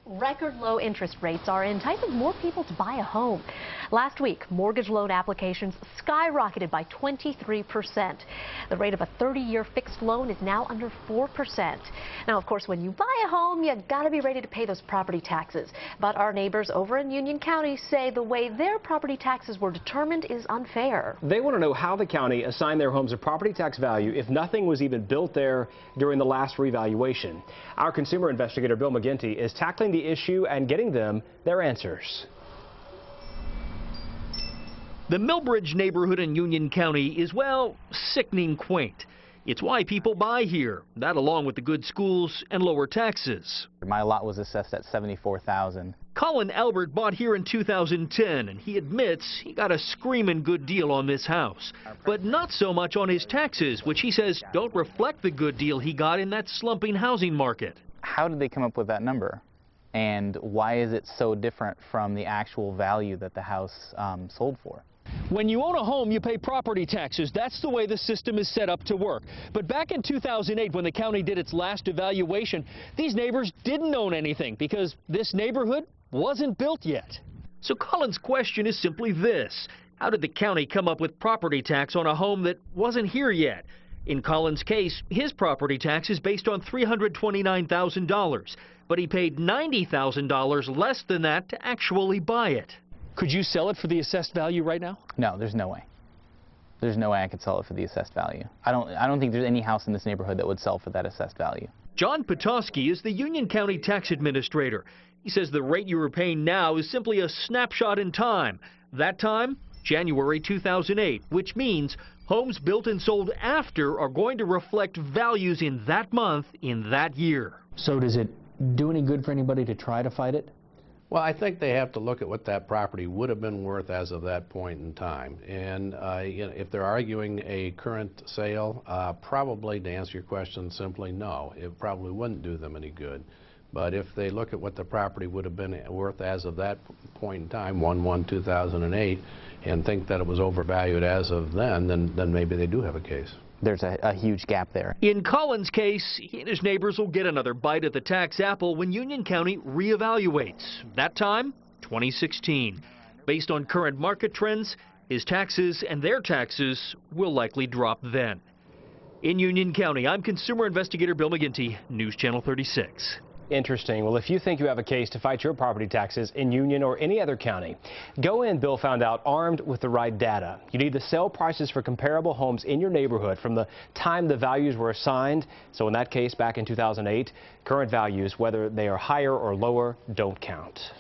Record low interest rates are enticing more people to buy a home. Last week, mortgage loan applications skyrocketed by 23%. The rate of a 30-year fixed loan is now under 4%. Now, of course, when you buy a home, you gotta be ready to pay those property taxes. But our neighbors over in Union County say the way their property taxes were determined is unfair. They want to know how the county assigned their homes a property tax value if nothing was even built there during the last revaluation. Our consumer investigator Bill McGinty is tackling the issue and getting them their answers. The Millbridge neighborhood in Union County is, well, sickening quaint. It's why people buy here, that along with the good schools and lower taxes. My lot was assessed at $74,000. Colin Albert bought here in 2010, and he admits he got a screaming good deal on this house. But not so much on his taxes, which he says don't reflect the good deal he got in that slumping housing market. How did they come up with that number? And why is it so different from the actual value that the house sold for? When you own a home, you pay property taxes. That's the way the system is set up to work. But back in 2008, when the county did its last evaluation, these neighbors didn't own anything because this neighborhood wasn't built yet. So Colin's question is simply this: how did the county come up with property tax on a home that wasn't here yet? In Colin's case, his property tax is based on $329,000, but he paid $90,000 less than that to actually buy it. Could you sell it for the assessed value right now? No, there's no way. There's no way I could sell it for the assessed value. I don't think there's any house in this neighborhood that would sell for that assessed value. John Petoskey is the Union County tax administrator. He says the rate you are paying now is simply a snapshot in time. That time, January 2008, which means homes built and sold after are going to reflect values in that month in that year. So does it do any good for anybody to try to fight it? Well, I think they have to look at what that property would have been worth as of that point in time. And if they're arguing a current sale, probably, to answer your question simply, no. It probably wouldn't do them any good. But if they look at what the property would have been worth as of that point in time, 1/1/2008, and think that it was overvalued as of then maybe they do have a case. There's a huge gap there. In Colin's case, he and his neighbors will get another bite at the tax apple when Union County reevaluates. That time, 2016. Based on current market trends, his taxes and their taxes will likely drop then. In Union County, I'm consumer investigator Bill McGinty, News Channel 36. Interesting. Well, if you think you have a case to fight your property taxes in Union or any other county, go in, Bill found out, armed with the right data. You need the sale prices for comparable homes in your neighborhood from the time the values were assigned. So in that case, back in 2008, current values, whether they are higher or lower, don't count.